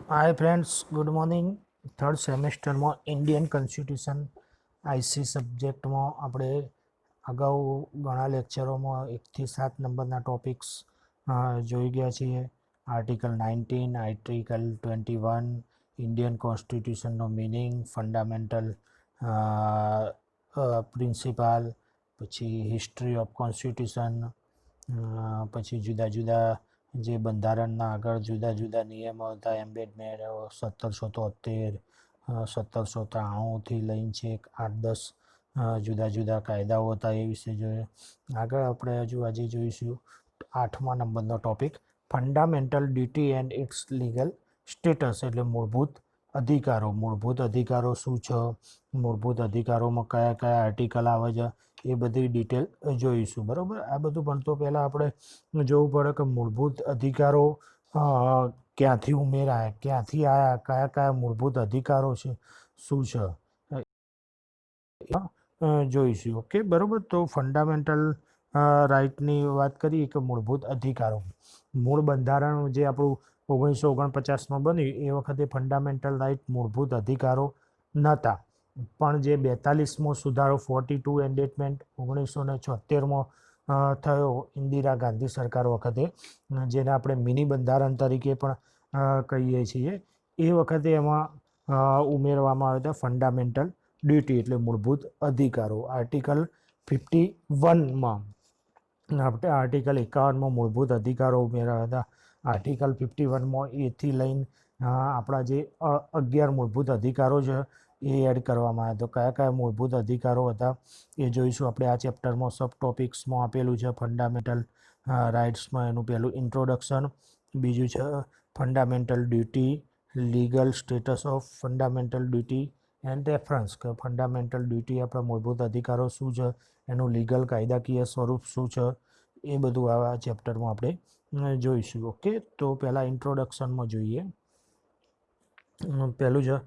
હાય friends, good morning. Third સેમેસ્ટરમાં Indian constitution IC સબ્જેક્ટમાં આપણે અગાઉ ઘણા લેક્ચરોમાં 1 થી 7 નંબરના ટોપિક્સ જોઈ ગયા છીએ. આર્ટિકલ 19, આર્ટિકલ 21, ઇન્ડિયન કોન્સ્ટિટ્યુશનનો મિનિંગ, ફંડામેન્ટલ પ્રિન્સિપાલ, પછી હિસ્ટ્રી ઓફ કોન્સ્ટિટ્યુશન, પછી જુદા જુદા જે બંધારણના આગળ જુદા જુદા નિયમો હતા, એમ્બેડમેન્ટ 1773, 1793થી લઈને છેક 8-10 જુદા જુદા કાયદાઓ હતા, એ વિશે જોઈએ. આગળ આપણે આજે જોઈશું 8મા નંબરનો topic, fundamental duty and its legal status, એટલે મૂળભૂત અધિકારો. મૂળભૂત અધિકારો શું છે, મૂળભૂત અધિકારોમાં કયા કયા આર્ટિકલ આવે છે, એ બધી ડિટેલ જોઈશું. બરાબર, આ બધું ભણતો પહેલાં આપણે જોવું પડે કે મૂળભૂત અધિકારો ક્યાંથી ઉમેરાયા, ક્યાંથી આવ્યા, કયા કયા મૂળભૂત અધિકારો છે, શું છે, જોઈશું. ઓકે, બરાબર. તો ફંડામેન્ટલ રાઇટની વાત કરીએ કે મૂળભૂત અધિકારો. મૂળ બંધારણ જે આપણું 1949માં બન્યું એ વખતે ફંડામેન્ટલ રાઇટ મૂળભૂત અધિકારો નહોતા, પણ જે 42મો સુધારો 42 એન્ડેટમેન્ટ 1976માં થયો ઇન્દિરા ગાંધી સરકાર વખતે, જેને આપણે મિની બંધારણ તરીકે પણ કહીએ છીએ, એ વખતે એમાં ઉમેરવામાં આવ્યા હતા ફંડામેન્ટલ ડ્યુટી એટલે મૂળભૂત અધિકારો. આર્ટિકલ 51માં આપણે આર્ટિકલ 51માં મૂળભૂત અધિકારો ઉમેર્યા હતા. આર્ટિકલ 51માં એથી લઈને આપણા જે 11 મૂળભૂત અધિકારો છે એ એડ કરવામાં આવ્યા. તો કયા કયા મૂળભૂત અધિકારો હતા એ જોઈશું આપણે આ ચેપ્ટરમાં. સબ ટોપિક્સમાં આપેલું છે ફંડામેન્ટલ રાઇટ્સમાં. એનું પહેલું ઇન્ટ્રોડક્શન, બીજું છે fundamental duty, legal status of fundamental duty and reference, કે ફંડામેન્ટલ ડ્યુટી આપણા મૂળભૂત અધિકારો શું છે, એનું લીગલ કાયદાકીય સ્વરૂપ શું છે, એ બધું આ ચેપ્ટરમાં આપણે જોઈશું. ઓકે, તો પહેલાં ઇન્ટ્રોડક્શનમાં જોઈએ. પહેલું છે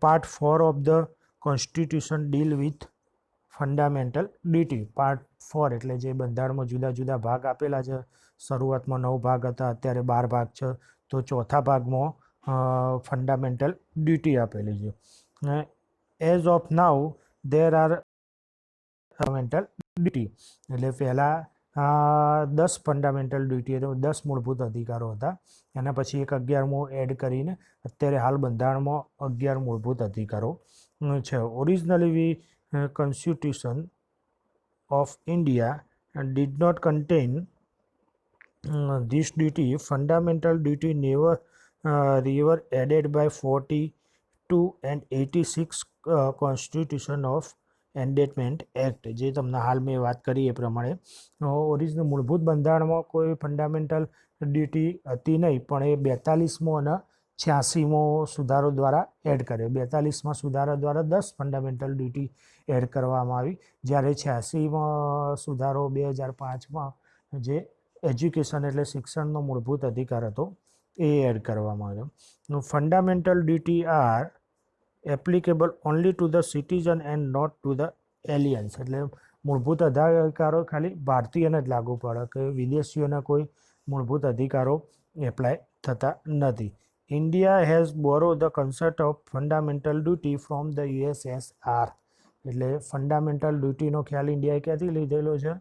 part 4 of the constitution deal with fundamental duty. Part 4 એટલે જે બંધારણમાં જુદા જુદા ભાગ આપેલા છે. શરૂઆતમાં 9 ભાગ હતા, અત્યારે 12 ભાગ છે. તો ચોથા ભાગમાં ફંડામેન્ટલ ડ્યુટી આપેલી છે. As of now there are fundamental duty, એટલે પહેલાં 10 ફંડામેન્ટલ ડ્યુટી એટલે 10 મૂળભૂત અધિકારો હતા. એના પછી એક 11મો એડ કરીને અત્યારે હાલ બંધારણમાં 11 મૂળભૂત અધિકારો છે. Originally we constitution of India did not contain this duty. Fundamental duty never were added by 42 and 86 Constitution of એન્ડેટમેન્ટ act, જે તમને હાલ મેં વાત કરી એ પ્રમાણે ઓરિજિનલ મૂળભૂત બંધારણમાં કોઈ ફંડામેન્ટલ ડ્યુટી હતી નહીં, પણ એ 42મો અને 86મો સુધારો દ્વારા એડ કર્યો. 42માં સુધારા દ્વારા 10 ફંડામેન્ટલ ડ્યુટી એડ કરવામાં આવી, જ્યારે 86માં સુધારો 2005માં જે એજ્યુકેશન એટલે શિક્ષણનો મૂળભૂત અધિકાર હતો એ એડ કરવામાં આવ્યો. Fundamental duty are applicable only to the citizen and not to the aliens, એટલે મૂળભૂત અધિકારો ખાલી ભારતીયને જ લાગુ પડે, કે વિદેશીઓના કોઈ મૂળભૂત અધિકારો એપ્લાય થતા નથી. India has borrow the concept of fundamental duty from the USSR, એટલે ફંડામેન્ટલ ડ્યુટીનો ખ્યાલ ઇન્ડિયાએ ક્યાંથી લીધેલો છે?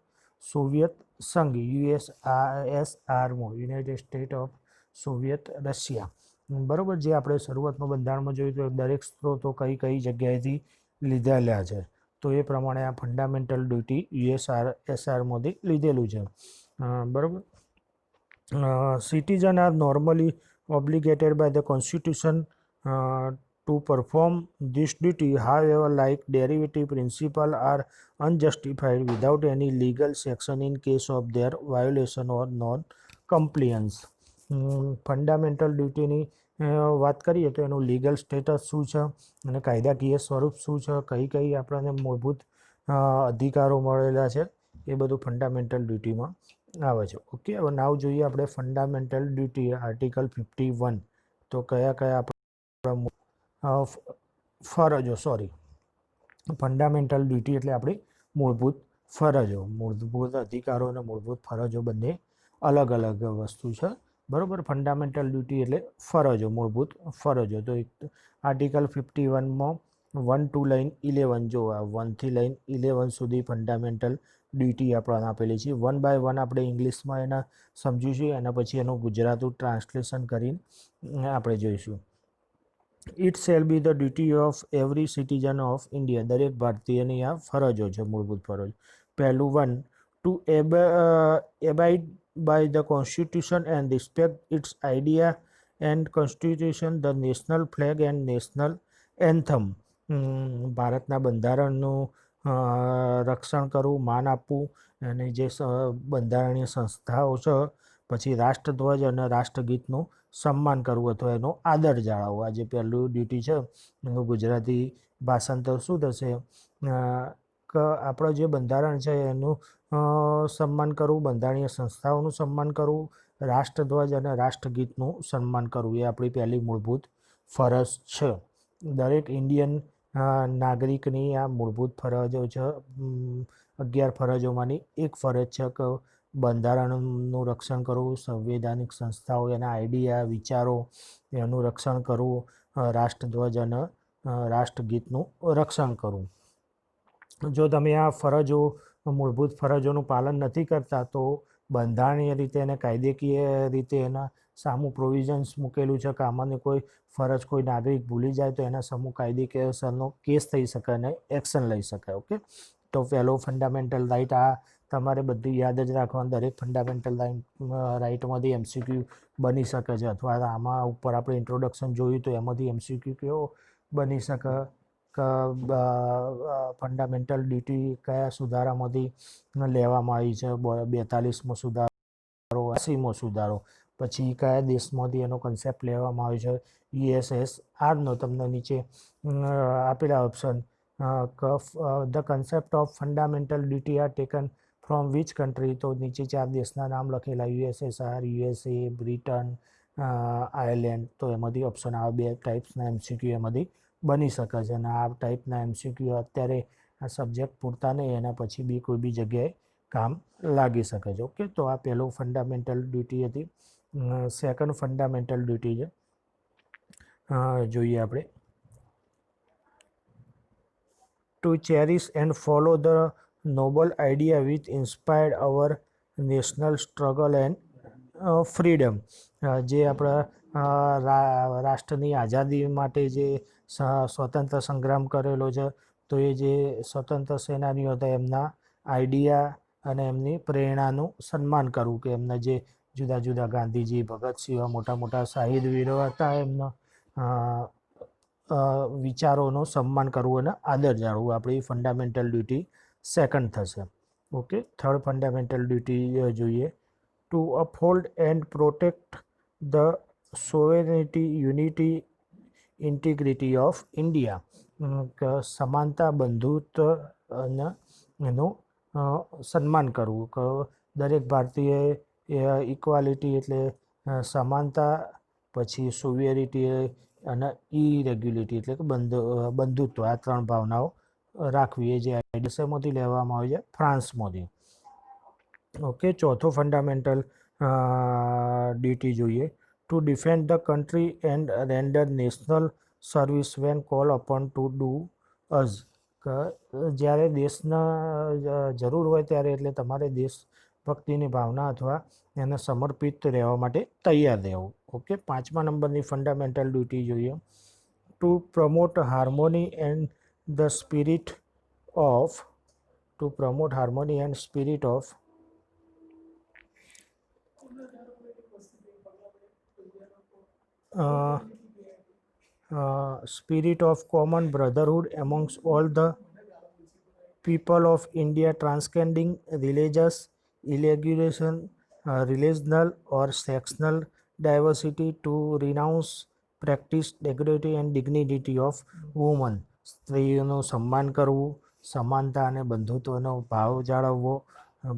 સોવિયત સંઘ, યુએસએસઆરમાં, united state of Soviet Russia. બરાબર, જે આપણે શરૂઆતમાં બંધારણમાં જોયું તો દરેક સ્ત્રોતો કઈ કઈ જગ્યાએથી લીધેલા છે, તો એ પ્રમાણે આ ફંડામેન્ટલ ડ્યુટી યુએસએસઆરમાંથી લીધેલું છે. બરાબર. Citizen are normally obligated by the constitution to perform this duty. However, like derivative principle are unjustified without any legal sanction in case of their violation or non-compliance. Fundamental ડ્યુટીની વાત કરીએ તો એનું legal status શું છે અને કાયદાકીય સ્વરૂપ શું છે, કઈ કઈ આપણને મૂળભૂત અધિકારો મળેલા છે, એ બધું ફંડામેન્ટલ ડ્યુટીમાં આવે છે. ઓકે, હવે નાવ જોઈએ આપણે ફંડામેન્ટલ ડ્યુટી આર્ટિકલ 51. તો કયા કયા આપણા ફંડામેન્ટલ ડ્યુટી એટલે આપણી મૂળભૂત ફરજો. મૂળભૂત અધિકારો અને મૂળભૂત ફરજો બંને અલગ અલગ વસ્તુ છે. બરાબર. ફંડામેન્ટલ ડ્યુટી એટલે ફરજો, મૂળભૂત ફરજો. તો આર્ટિકલ 51માં 1 to લઈને 11 જો 1થી લઈને 11 સુધી ફંડામેન્ટલ ડ્યુટી આપણને આપેલી છે. 1 by 1 આપણે ઇંગ્લિશમાં એના સમજીશું, એના પછી એનું ગુજરાતું ટ્રાન્સલેશન કરીને આપણે જોઈશું. It shall be the duty of every citizen of India. દરેક ભારતીયની આ ફરજો છે, મૂળભૂત ફરજો. પહેલું 1 two એબાઇડ by the constitution and respect its idea and constitution, the national flag and national anthem. ભારતના બંધારણનું રક્ષણ કરવું, માન આપવું, અને જે બંધારણીય સંસ્થાઓ છે, પછી રાષ્ટ્રધ્વજ અને રાષ્ટ્રગીતનું સન્માન કરવું અથવા એનો આદર જાળવવો. આ જે પહેલું ડ્યુટી છે એનું ગુજરાતી ભાષાંતર શું થશે કે આપણો જે બંધારણ છે એનું સન્માન કરવું, બંધારણીય સંસ્થાઓનું સન્માન કરવું, રાષ્ટ્રધ્વજ અને રાષ્ટ્રગીતનું સન્માન કરવું એ આપણી પહેલી મૂળભૂત ફરજ છે. દરેક ઇન્ડિયન નાગરિકની આ મૂળભૂત ફરજો છે. 11 ફરજોમાંની એક ફરજ છે કે બંધારણનું રક્ષણ કરવું, સંવૈધાનિક સંસ્થાઓ, એના આઈડિયા, વિચારો એનું રક્ષણ કરવું, રાષ્ટ્રધ્વજ અને રાષ્ટ્રગીતનું રક્ષણ કરવું. જો તમે આ ફરજો, મૂળભૂત ફરજોનું પાલન નથી કરતા તો બંધારણીય રીતે અને કાયદેકીય રીતે એના સામું પ્રોવિઝન્સ મૂકેલું છે કે આમાંની કોઈ ફરજ કોઈ નાગરિક ભૂલી જાય તો એના સામું કાયદેસરનો કેસ થઈ શકે અને એક્શન લઈ શકાય. ઓકે, તો પહેલો ફંડામેન્ટલ રાઇટ આ તમારે બધું યાદ જ રાખવાનું. દરેક ફંડામેન્ટલ રાઇટમાંથી MCQ બની શકે છે, અથવા આમાં ઉપર આપણે ઇન્ટ્રોડક્શન જોયું તો એમાંથી MCQ કેવો બની શકે કે ફંડામેન્ટલ ડ્યુટી કયા સુધારામાંથી લેવામાં આવી છે. 42મો સુધારો, 80મો સુધારો, પછી કયા દેશમાંથી એનો કન્સેપ્ટ લેવામાં આવ્યો છે. USSRનો તમને નીચે આપેલા option the concept of fundamental duty are taken from which country, તો નીચે 4 દેશના નામ લખેલા USSR, USA, બ્રિટન, આયર્લેન્ડ. તો એમાંથી ઓપ્શન આવે. 2 ટાઈપ્સના MCQ એમાંથી બની શકે છે, અને આ ટાઈપના MCQ અત્યારે આ સબ્જેક્ટ પૂરતા નહીં, એના પછી બી કોઈ બી જગ્યાએ કામ લાગી શકે છે. ઓકે, તો આ પહેલો ફંડામેન્ટલ ડ્યુટી હતી. સેકન્ડ ફંડામેન્ટલ ડ્યુટી છે, જોઈએ આપણે. To cherish and follow the noble idea with inspired our national struggle and freedom. જે આપણા રાષ્ટ્રની આઝાદી માટે જે સ્વતંત્ર સંગ્રામ કરેલો છે, તો એ જે સ્વતંત્ર સેનાનીઓ હતા એમના આઈડિયા અને એમની પ્રેરણાનું સન્માન કરવું, કે એમના જે જુદા જુદા ગાંધીજી, ભગતસિંહ, મોટા મોટા શાહીદ વીરો હતા, એમના વિચારોનું સન્માન કરવું અને આદર જાળવવું આપણી ફંડામેન્ટલ ડ્યુટી સેકન્ડ થશે. ઓકે, થર્ડ ફંડામેન્ટલ ડ્યુટી જોઈએ. To uphold and protect the sovereignty, unity, integrity of India. સમાનતા, બંધુત્વ અને એનું સન્માન કરવું, કે દરેક ભારતીય ઇક્વાલિટી એટલે સમાનતા, પછી સોવિયરિટી અને ઇરેગ્યુલિટી એટલે કે બંધુત્વ, આ 3 ભાવનાઓ રાખવી. એ જે આઈડિયામાંથી લેવામાં આવે છે ફ્રાન્સમાંથી. ઓકે, ચોથો ફંડામેન્ટલ ડ્યુટી જોઈએ. To defend the country and render national service when call upon to do us. કે જ્યારે દેશના જરૂર હોય ત્યારે એટલે તમારે દેશભક્તિની ભાવના અથવા એને સમર્પિત રહેવા માટે તૈયાર રહેવું. ઓકે, 5મા નંબરની ફંડામેન્ટલ ડ્યુટી જોઈએ. Two promote હાર્મોની and the spirit of spirit of common brotherhood amongst all the people of India, transcending religious, relational or sectional diversity, to renounce practice degradity and dignity of women. સ્ત્રીઓનું સન્માન કરવું, સમાનતા અને બંધુત્વનો ભાવ જાળવવો.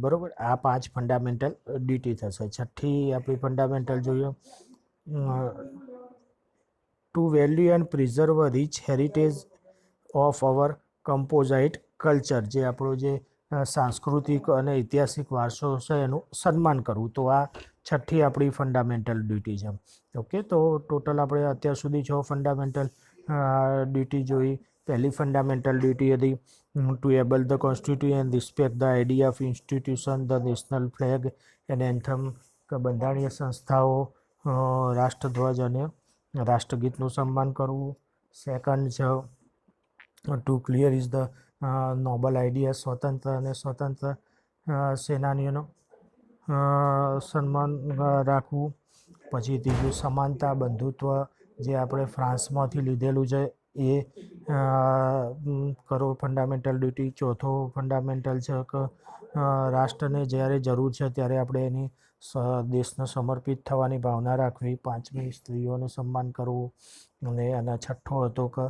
બરાબર, આ 5 fundamental duty થશે. છઠ્ઠી આપણી ફંડામેન્ટલ જોઈએ. To value and preserve rich heritage of our composite culture. જે આપણો જે સાંસ્કૃતિક અને ઐતિહાસિક વારસો છે એનું સન્માન કરવું. તો આ છઠ્ઠી આપણી ફંડામેન્ટલ ડ્યુટી છે. ઓકે, તો ટોટલ આપણે અત્યાર સુધી 6 ફંડામેન્ટલ ડ્યુટી જોઈ. પહેલી ફંડામેન્ટલ ડ્યુટી હતી to able the constitution and respect the idea of institution the national flag and anthem, કે બંધારણીય સંસ્થાઓ, રાષ્ટ્રધ્વજ અને રાષ્ટ્રગીતનું સન્માન કરવું. સેકન્ડ છે to clear is the noble idea, સ્વતંત્ર અને સ્વતંત્ર સેનાનીઓનો સન્માન રાખવું. પછી ત્રીજું સમાનતા બંધુત્વ, જે આપણે ફ્રાન્સમાંથી લીધેલું છે એ કરો ફંડામેન્ટલ ડ્યુટી. ચોથો ફંડામેન્ટલ છે કે રાષ્ટ્રને જ્યારે જરૂર છે ત્યારે આપણે એની દેશને સમર્પિત થવાની ભાવના રાખવી. પાંચમી સ્ત્રીઓનું સન્માન કરવું. અને છઠ્ઠો હતો કે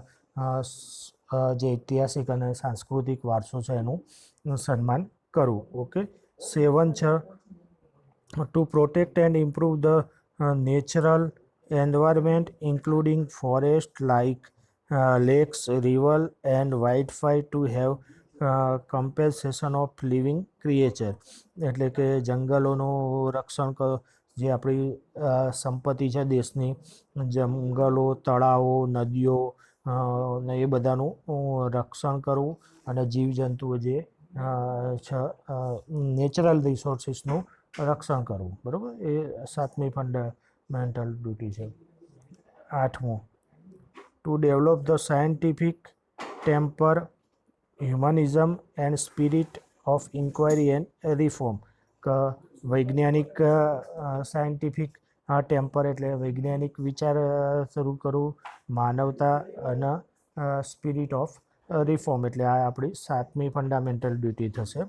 જે ઐતિહાસિક અને સાંસ્કૃતિક વારસો છે એનું સન્માન કરવું. ઓકે, 7 છે to protect and improve the natural environment including forest like lakes, river and wildlife to have compensation of living creature, એટલે કે જંગલોનું રક્ષણ જે આપણી સંપત્તિ છે દેશની, જંગલો, તળાવો, નદીઓ ને એ બધાનું રક્ષણ કરવું અને જીવજંતુઓ જે છે નેચરલ રિસોર્સિસનું રક્ષણ કરવું. બરાબર, એ 7મી ફંડામેન્ટલ ડ્યુટી છે. 8મું to develop the scientific temper, humanism and spirit of inquiry and reform, કે વૈજ્ઞાનિક સાયન્ટિફિક ટેમ્પર એટલે વૈજ્ઞાનિક વિચાર શરૂ કરવું, માનવતા અને સ્પિરિટ ઓફ રિફોર્મ, એટલે આ આપણી 7મી ફંડામેન્ટલ ડ્યુટી થશે.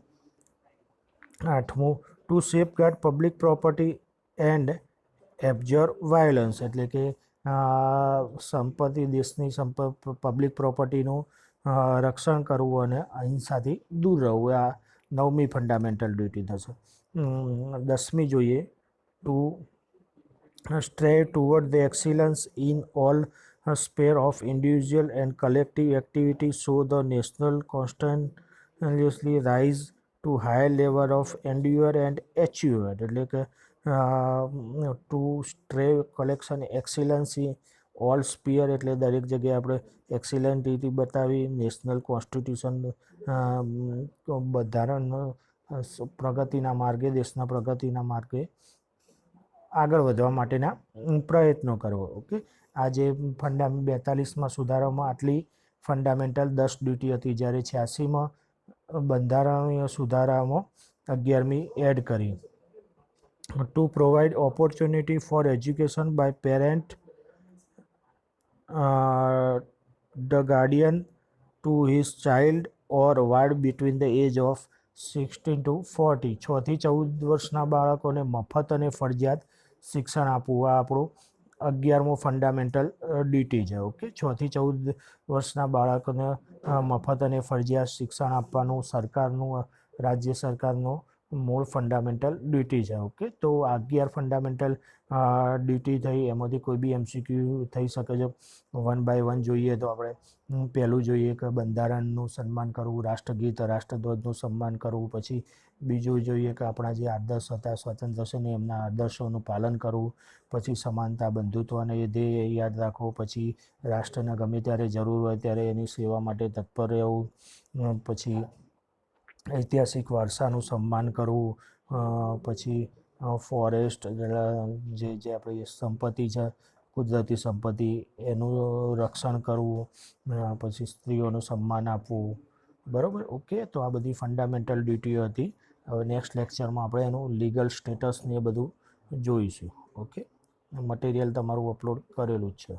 8મું to safeguard public property and abjure violence, એટલે કે સંપત્તિ, દેશની પબ્લિક પ્રોપર્ટીનું રક્ષણ કરવું અને અહિંસાથી દૂર રહેવું. આ 9મી ફંડામેન્ટલ ડ્યુટી થશે. 10મી જોઈએ two strive toward the excellence in all sphere of individual and collective activity so the national constantly rise to higher level of endure and achievement, એટલે કે to strive collection excellence in all sphere, એટલે દરેક જગ્યાએ આપણે એક્સિલન્ટિટી બતાવી. National constitution, બંધારણ પ્રગતિના માર્ગે, દેશના પ્રગતિના માર્ગે આગળ વધવા માટેના પ્રયત્નો કરવો. ઓકે, આ જે 42માં સુધારામાં આટલી ફંડામેન્ટલ 10 ડ્યુટી હતી, જ્યારે 86માં બંધારણીય સુધારામાં 11મી એડ કરી. To provide opportunity for education by parent the guardian to his child or ward between the age of 16 to 40, 6 થી 14 વર્ષના બાળકોને મફત અને ફરજિયાત શિક્ષણ આપવું. આ આપણું 11મો ફંડામેન્ટલ ડ્યુટી છે. ઓકે, 6 થી 14 વર્ષના બાળકોને મફત અને ફરજિયાત શિક્ષણ આપવાનું સરકારનું, રાજ્ય સરકારનું મૂળ ફંડામેન્ટલ ડ્યુટી છે. ઓકે, તો 11 ફંડામેન્ટલ ડ્યુટી થઈ, એમાંથી કોઈ બી MCQ થઈ શકે છે. 1 by 1 જોઈએ તો આપણે પહેલું જોઈએ કે બંધારણનું સન્માન કરવું, રાષ્ટ્રગીત, રાષ્ટ્રધ્વજનું સન્માન કરવું. પછી બીજું જોઈએ કે આપણા જે આદર્શ હતા સ્વતંત્ર છે ને એમના આદર્શોનું પાલન કરવું. પછી સમાનતા, બંધુત્વ અને એ ધ્યેય યાદ રાખવો. પછી રાષ્ટ્રને ગમે ત્યારે જરૂર હોય ત્યારે એની સેવા માટે તત્પર રહેવું. પછી ઐતિહાસિક વારસાનું સન્માન કરવું. પછી ફોરેસ્ટ, જે આપણી સંપત્તિ છે, કુદરતી સંપત્તિ, એનું રક્ષણ કરવું. પછી સ્ત્રીઓનું સન્માન આપવું. બરાબર, ઓકે, તો આ બધી ફંડામેન્ટલ ડ્યુટીઓ હતી. હવે નેક્સ્ટ લેક્ચરમાં આપણે એનું લીગલ સ્ટેટસ ને એ બધું જોઈશું. ઓકે, મટીરિયલ તમારું અપલોડ કરેલું જ છે.